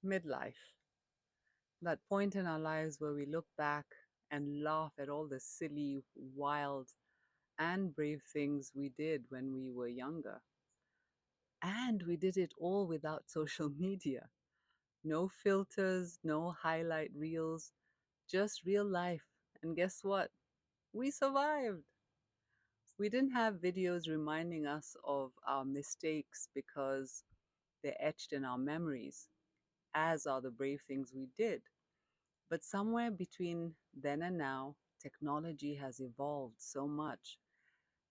Midlife, that point in our lives where we look back and laugh at all the silly, wild, and brave things we did when we were younger. And we did it all without social media. No filters, no highlight reels, just real life. And guess what? We survived. We didn't have videos reminding us of our mistakes because they're etched in our memories, as are the brave things we did. But somewhere between then and now, technology has evolved so much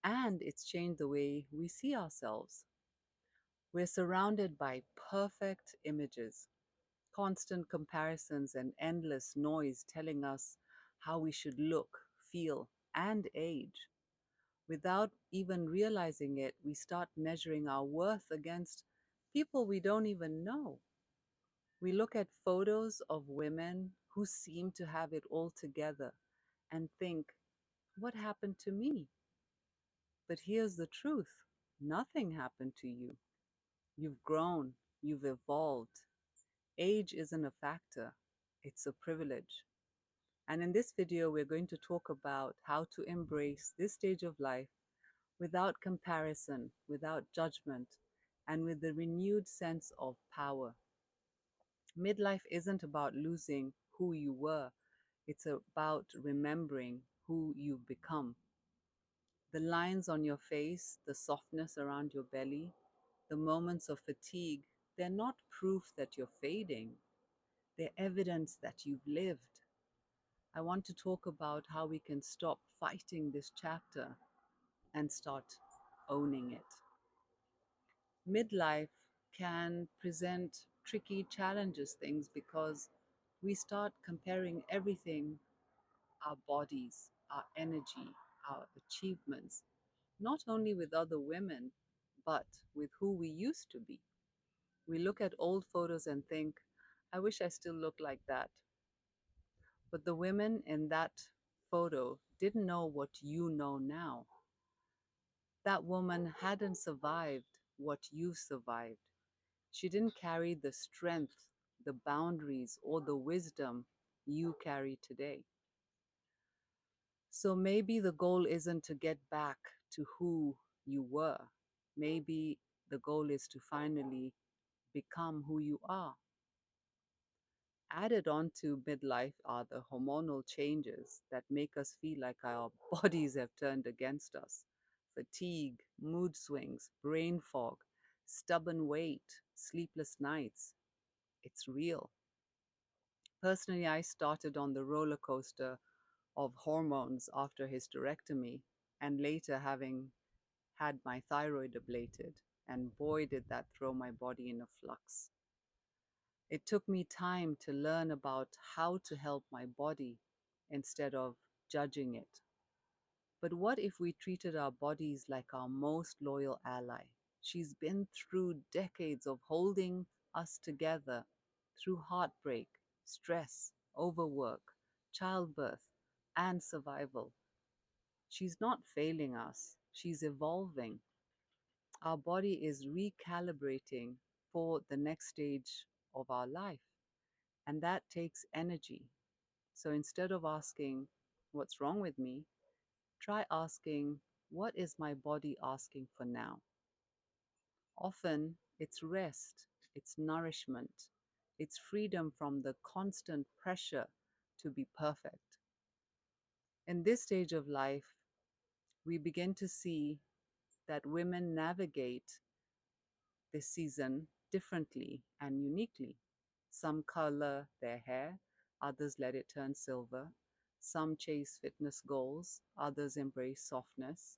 and it's changed the way we see ourselves. We're surrounded by perfect images, constant comparisons, and endless noise telling us how we should look, feel, and age. Without even realizing it, we start measuring our worth against people we don't even know. We look at photos of women who seem to have it all together and think, what happened to me? But here's the truth, nothing happened to you. You've grown, you've evolved. Age isn't a factor, it's a privilege. And in this video, we're going to talk about how to embrace this stage of life without comparison, without judgment, and with a renewed sense of power. Midlife isn't about losing who you were, it's about remembering who you've become. The lines on your face, the softness around your belly, the moments of fatigue, they're not proof that you're fading, they're evidence that you've lived. I want to talk about how we can stop fighting this chapter and start owning it. Midlife can present tricky challenges things because we start comparing everything, our bodies, our energy, our achievements, not only with other women, but with who we used to be. We look at old photos and think, I wish I still looked like that. But the women in that photo didn't know what you know now. That woman hadn't survived what you survived. She didn't carry the strength, the boundaries, or the wisdom you carry today. So maybe the goal isn't to get back to who you were. Maybe the goal is to finally become who you are. Added on to midlife are the hormonal changes that make us feel like our bodies have turned against us. Fatigue, mood swings, brain fog, stubborn weight, sleepless nights. It's real. Personally, I started on the roller coaster of hormones after hysterectomy and later having had my thyroid ablated, and boy, did that throw my body in a flux. It took me time to learn about how to help my body instead of judging it. But what if we treated our bodies like our most loyal ally? She's been through decades of holding us together through heartbreak, stress, overwork, childbirth, and survival. She's not failing us, she's evolving. Our body is recalibrating for the next stage of our life, and that takes energy. So instead of asking, what's wrong with me? Try asking, what is my body asking for now? Often it's rest, it's nourishment, it's freedom from the constant pressure to be perfect. In this stage of life, we begin to see that women navigate this season differently and uniquely. Some color their hair, others let it turn silver. Some chase fitness goals, others embrace softness.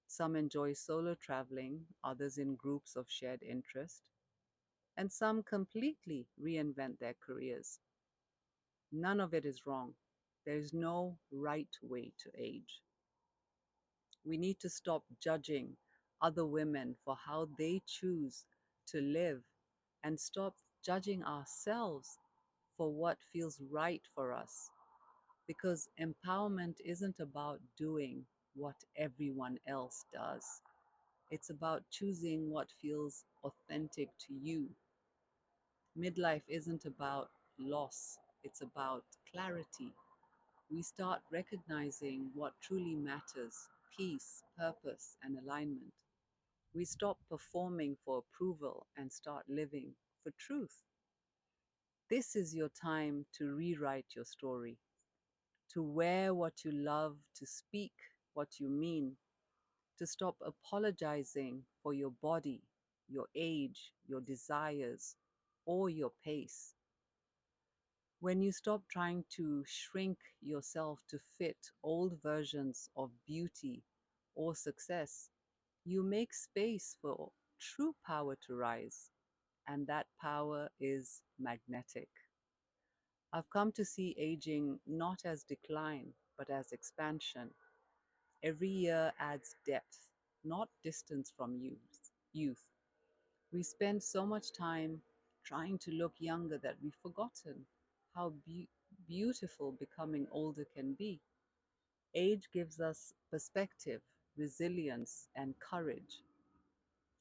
Some enjoy solo traveling, others in groups of shared interest. And some completely reinvent their careers. None of it is wrong. There is no right way to age. We need to stop judging other women for how they choose to live and stop judging ourselves for what feels right for us. Because empowerment isn't about doing what everyone else does, it's about choosing what feels authentic to you. Midlife isn't about loss, it's about clarity. We start recognizing what truly matters: peace, purpose, and alignment. We stop performing for approval and start living for truth. This is your time to rewrite your story, to wear what you love, to speak what you mean, to stop apologizing for your body, your age, your desires, or your pace. When you stop trying to shrink yourself to fit old versions of beauty or success, you make space for true power to rise, and that power is magnetic. I've come to see aging not as decline, but as expansion. Every year adds depth, not distance from youth. We spend so much time trying to look younger that we've forgotten how beautiful becoming older can be. Age gives us perspective, resilience, and courage.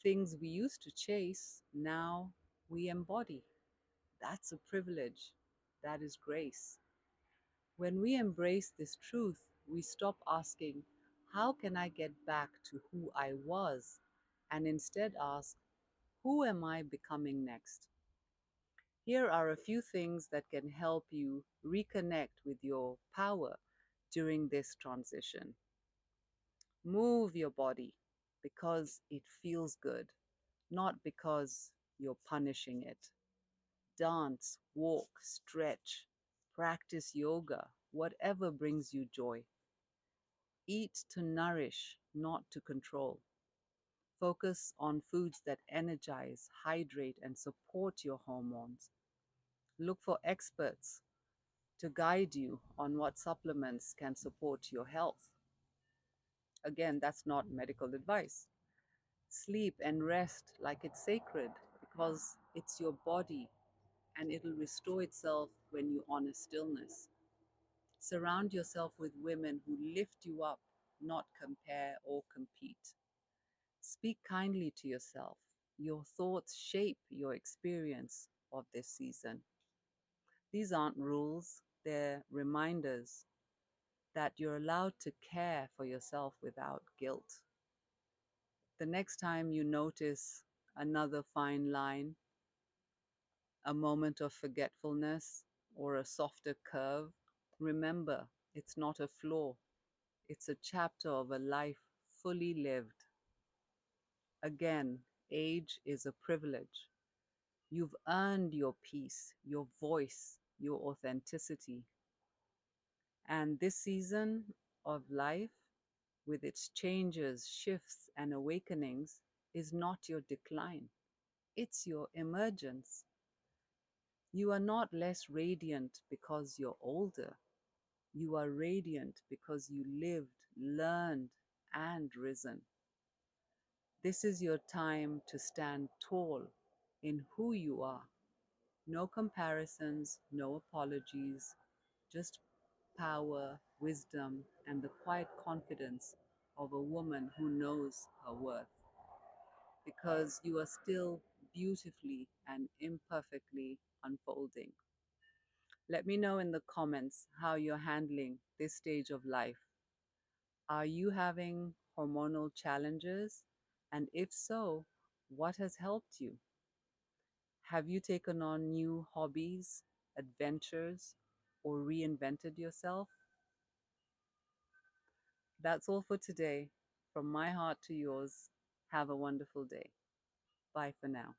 Things we used to chase, now we embody. That's a privilege. That is grace. When we embrace this truth, we stop asking, how can I get back to who I was? And instead ask, who am I becoming next? Here are a few things that can help you reconnect with your power during this transition. Move your body because it feels good, not because you're punishing it. Dance, walk, stretch, practice yoga, whatever brings you joy. Eat to nourish, not to control. Focus on foods that energize, hydrate, and support your hormones. Look for experts to guide you on what supplements can support your health. Again, that's not medical advice. Sleep and rest like it's sacred because it's your body and it'll restore itself when you honor stillness. Surround yourself with women who lift you up, not compare or compete. Speak kindly to yourself. Your thoughts shape your experience of this season. These aren't rules, they're reminders that you're allowed to care for yourself without guilt. The next time you notice another fine line, a moment of forgetfulness, or a softer curve, remember it's not a flaw, it's a chapter of a life fully lived. Again, age is a privilege. You've earned your peace, your voice, your authenticity. And this season of life, with its changes, shifts, and awakenings, is not your decline. It's your emergence. You are not less radiant because you're older. You are radiant because you lived, learned, and risen. This is your time to stand tall in who you are. No comparisons, no apologies, just power, wisdom, and the quiet confidence of a woman who knows her worth. Because you are still beautifully and imperfectly unfolding. Let me know in the comments how you're handling this stage of life. Are you having hormonal challenges? And if so, what has helped you? Have you taken on new hobbies, adventures, or reinvented yourself? That's all for today. From my heart to yours, have a wonderful day. Bye for now.